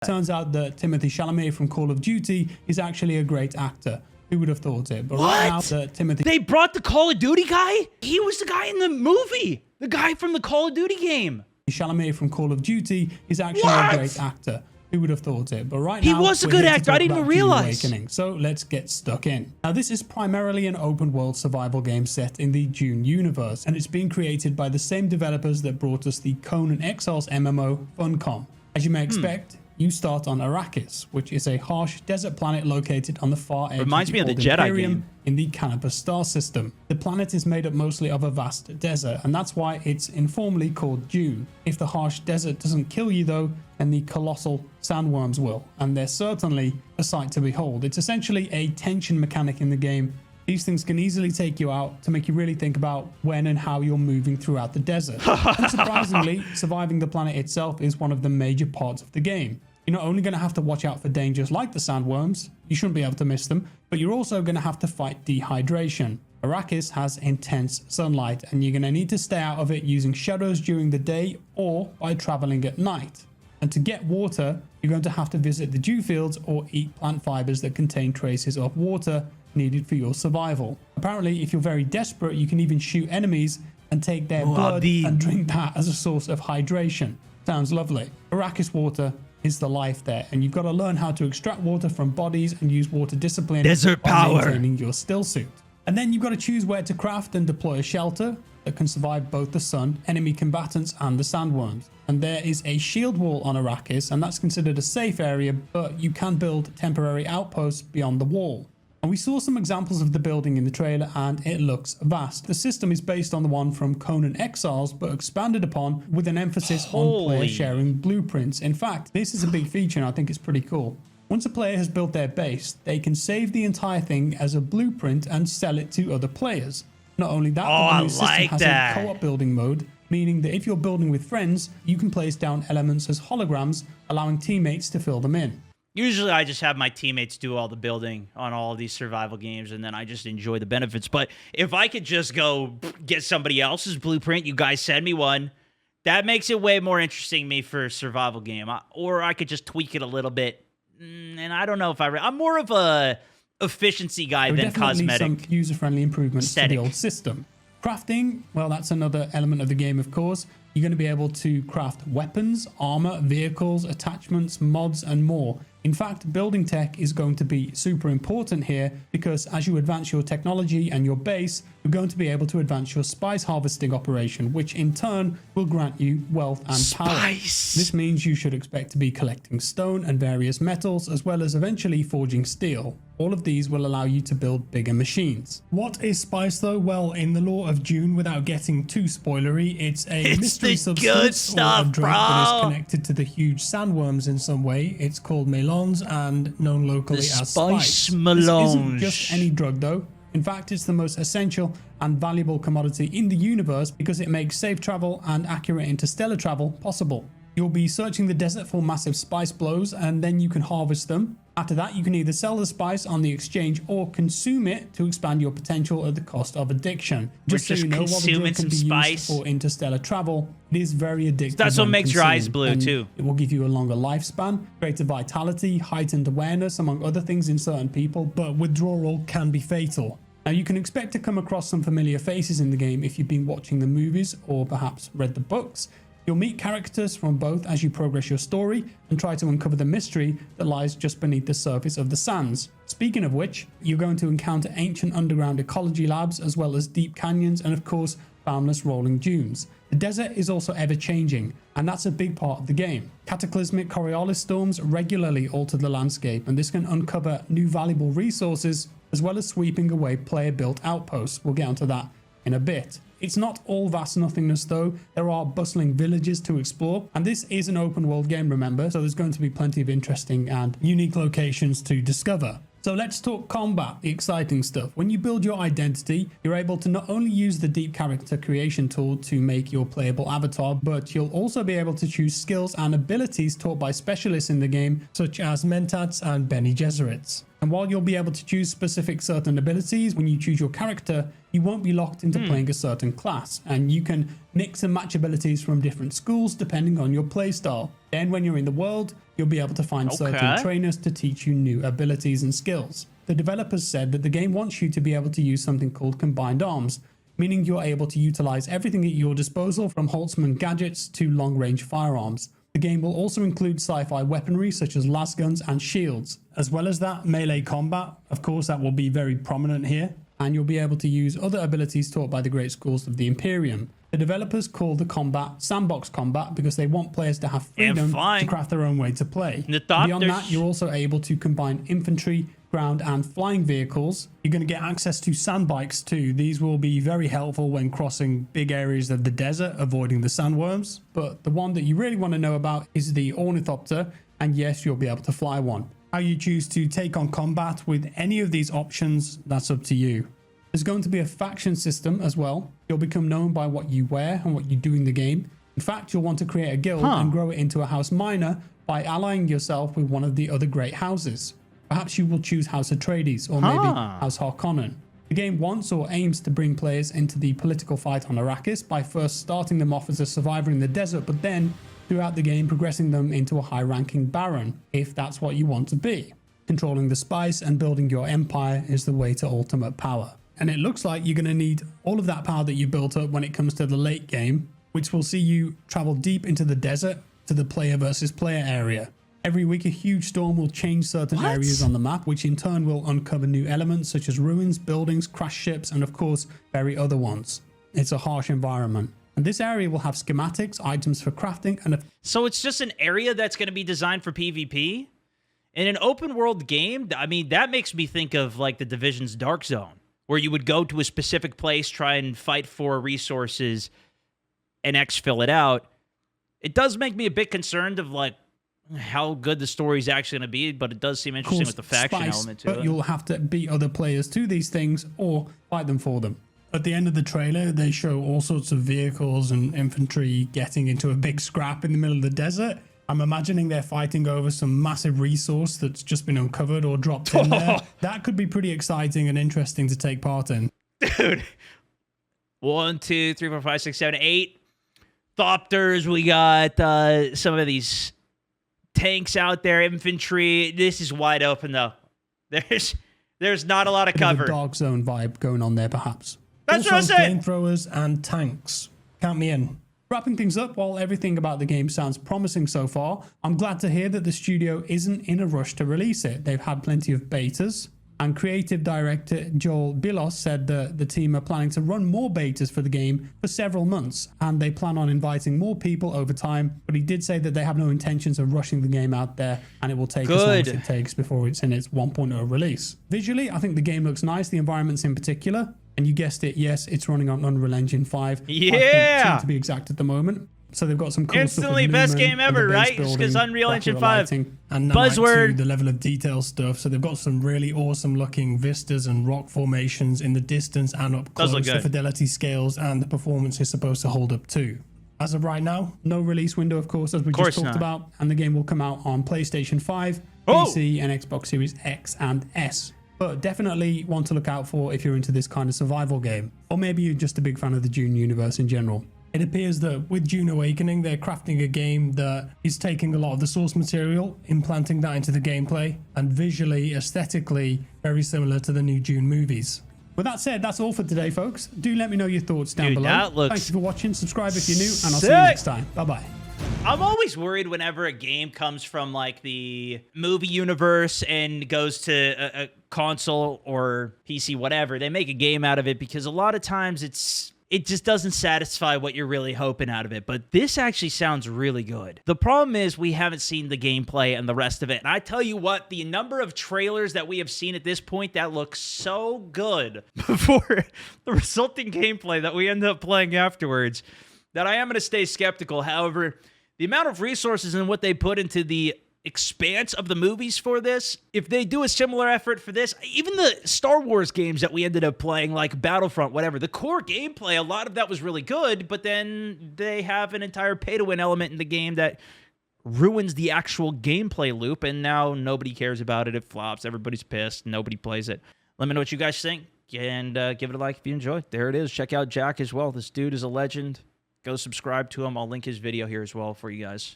Turns out that Timothée Chalamet from Call of Duty is actually a great actor. Who would have thought it? But right now, Timothée... They brought the Call of Duty guy? He was the guy in the movie. The guy from the Call of Duty game. Chalamet from Call of Duty is actually a great actor. Who would have thought it? But right now, he was a good actor. I didn't even realize. So let's get stuck in. Now, this is primarily an open world survival game set in the Dune universe, and it's being created by the same developers that brought us the Conan Exiles MMO Funcom. As you may expect, you start on Arrakis, which is a harsh desert planet located on the far edge Reminds me of the Jedi game in the Canopus star system. The planet is made up mostly of a vast desert, and that's why it's informally called Dune. If the harsh desert doesn't kill you though, then the colossal sandworms will, and they're certainly a sight to behold. It's essentially a tension mechanic in the game. These things can easily take you out to make you really think about when and how you're moving throughout the desert. Unsurprisingly, surviving the planet itself is one of the major parts of the game. You're not only going to have to watch out for dangers like the sandworms, you shouldn't be able to miss them, but you're also going to have to fight dehydration. Arrakis has intense sunlight, and you're going to need to stay out of it using shadows during the day or by traveling at night. And to get water, you're going to have to visit the dew fields or eat plant fibers that contain traces of water needed for your survival. Apparently, if you're very desperate, you can even shoot enemies and take their blood and drink that as a source of hydration. Sounds lovely. Arrakis water is the life there, and you've got to learn how to extract water from bodies and use water discipline by maintaining your still suit. And then you've got to choose where to craft and deploy a shelter that can survive both the sun, enemy combatants, and the sandworms. And there is a shield wall on Arrakis, and that's considered a safe area, but you can build temporary outposts beyond the wall. And we saw some examples of the building in the trailer, and it looks vast. The system is based on the one from Conan Exiles, but expanded upon with an emphasis on player sharing blueprints. In fact, this is a big feature, and I think it's pretty cool. Once a player has built their base, they can save the entire thing as a blueprint and sell it to other players. Not only that, but the new system has a co-op building mode, meaning that if you're building with friends, you can place down elements as holograms, allowing teammates to fill them in. Usually I just have my teammates do all the building on all of these survival games, and then I just enjoy the benefits. But if I could just go get somebody else's blueprint, you guys send me one, that makes it way more interesting to me for a survival game. Or I could just tweak it a little bit. And I don't know if I'm more of a efficiency guy than cosmetic. Some user-friendly improvements to the old system. Crafting, well, that's another element of the game, of course. You're going to be able to craft weapons, armor, vehicles, attachments, mods, and more. In fact, building tech is going to be super important here, because as you advance your technology and your base, you're going to be able to advance your spice harvesting operation, which in turn will grant you wealth and power. This means you should expect to be collecting stone and various metals, as well as eventually forging steel. All of these will allow you to build bigger machines. What is spice though? Well, in the lore of Dune, without getting too spoilery, it's a mystery substance or a drug that is connected to the huge sandworms in some way. It's called melons and known locally as spice. This isn't just any drug though. In fact, it's the most essential and valuable commodity in the universe because it makes safe travel and accurate interstellar travel possible. You'll be searching the desert for massive spice blows, and then you can harvest them. After that, you can either sell the spice on the exchange or consume it to expand your potential at the cost of addiction. Just so you know, while the drug can be used for interstellar travel, it is very addictive. That's what makes your eyes blue too. It will give you a longer lifespan, greater vitality, heightened awareness, among other things in certain people, but withdrawal can be fatal. Now, you can expect to come across some familiar faces in the game if you've been watching the movies or perhaps read the books. You'll meet characters from both as you progress your story and try to uncover the mystery that lies just beneath the surface of the sands. Speaking of which, you're going to encounter ancient underground ecology labs, as well as deep canyons and of course boundless rolling dunes. The desert is also ever changing, and that's a big part of the game. Cataclysmic Coriolis storms regularly alter the landscape, and this can uncover new valuable resources as well as sweeping away player built outposts. We'll get onto that in a bit. It's not all vast nothingness though. There are bustling villages to explore, and this is an open world game, remember, so there's going to be plenty of interesting and unique locations to discover. So let's talk combat, the exciting stuff. When you build your identity, you're able to not only use the deep character creation tool to make your playable avatar, but you'll also be able to choose skills and abilities taught by specialists in the game, such as Mentats and Bene Gesserits. And while you'll be able to choose specific certain abilities when you choose your character, you won't be locked into playing a certain class, and you can mix and match abilities from different schools depending on your playstyle. Then when you're in the world, you'll be able to find certain trainers to teach you new abilities and skills. The developers said that the game wants you to be able to use something called combined arms, meaning you're able to utilize everything at your disposal from Holtzman gadgets to long-range firearms. The game will also include sci-fi weaponry such as lasguns and shields. As well as that, melee combat, of course, that will be very prominent here, and you'll be able to use other abilities taught by the great schools of the Imperium. The developers call the combat sandbox combat because they want players to have freedom to craft their own way to play. Beyond that, you're also able to combine infantry, ground and flying vehicles. You're going to get access to sand bikes too. These will be very helpful when crossing big areas of the desert, avoiding the sandworms. But the one that you really want to know about is the ornithopter, and yes, you'll be able to fly one. How you choose to take on combat with any of these options, that's up to you. There's going to be a faction system as well. You'll become known by what you wear and what you do in the game. In fact, you'll want to create a guild and grow it into a house minor by allying yourself with one of the other great houses. Perhaps you will choose House Atreides or maybe House Harkonnen. The game wants or aims to bring players into the political fight on Arrakis by first starting them off as a survivor in the desert, but then throughout the game progressing them into a high-ranking Baron, if that's what you want to be. Controlling the spice and building your empire is the way to ultimate power. And it looks like you're going to need all of that power that you built up when it comes to the late game, which will see you travel deep into the desert to the player versus player area. Every week, a huge storm will change certain areas on the map, which in turn will uncover new elements such as ruins, buildings, crashed ships, and of course, bury other ones. It's a harsh environment. And this area will have schematics, items for crafting, and so it's just an area that's going to be designed for PvP? In an open world game, I mean, that makes me think of like the Division's Dark Zone, where you would go to a specific place, try and fight for resources, and exfil it out. It does make me a bit concerned of like how good the story is actually going to be, but it does seem interesting with the faction element to it. But you'll have to beat other players to these things or fight them for them. At the end of the trailer, they show all sorts of vehicles and infantry getting into a big scrap in the middle of the desert. I'm imagining they're fighting over some massive resource that's just been uncovered or dropped in there. That could be pretty exciting and interesting to take part in. Dude. 1, 2, 3, 4, 5, 6, 7, 8 Thopters. We got some of these tanks out there, infantry. This is wide open though. There's not a lot of cover. Dark Zone vibe going on there, perhaps. That's what I said. Flamethrowers and tanks. Count me in. Wrapping things up, while everything about the game sounds promising so far, I'm glad to hear that the studio isn't in a rush to release it. They've had plenty of betas, and creative director Joel Bilos said that the team are planning to run more betas for the game for several months, and they plan on inviting more people over time, but he did say that they have no intentions of rushing the game out there, and it will take as long as it takes before it's in its 1.0 release. Visually, I think the game looks nice, the environments in particular, and you guessed it, yes, it's running on Unreal Engine 5. Yeah! 5.2 to be exact at the moment. So they've got some cool instantly stuff best game ever, right? Just because Unreal Engine 5. And buzzword. The level of detail stuff. So they've got some really awesome looking vistas and rock formations in the distance and up close. The fidelity scales and the performance is supposed to hold up too. As of right now, no release window, of course, as we just talked about. And the game will come out on PlayStation 5, PC, and Xbox Series X and S. But definitely one to look out for if you're into this kind of survival game. Or maybe you're just a big fan of the Dune universe in general. It appears that with Dune Awakening, they're crafting a game that is taking a lot of the source material, implanting that into the gameplay, and visually, aesthetically, very similar to the new Dune movies. With that said, that's all for today, folks. Do let me know your thoughts down below. Thank you for watching. Subscribe if you're new, and I'll see you next time. Bye-bye. I'm always worried whenever a game comes from like the movie universe and goes to a console or PC, whatever. They make a game out of it because a lot of times it just doesn't satisfy what you're really hoping out of it. But this actually sounds really good. The problem is we haven't seen the gameplay and the rest of it. And I tell you what, the number of trailers that we have seen at this point that look so good before the resulting gameplay that we end up playing afterwards, that I am going to stay skeptical. However, the amount of resources and what they put into the expanse of the movies for this, if they do a similar effort for this, even the Star Wars games that we ended up playing, like Battlefront, whatever, the core gameplay, a lot of that was really good, but then they have an entire pay-to-win element in the game that ruins the actual gameplay loop, and now nobody cares about it. It flops. Everybody's pissed. Nobody plays it. Let me know what you guys think, and give it a like if you enjoyed. There it is. Check out Jack as well. This dude is a legend. Go subscribe to him. I'll link his video here as well for you guys.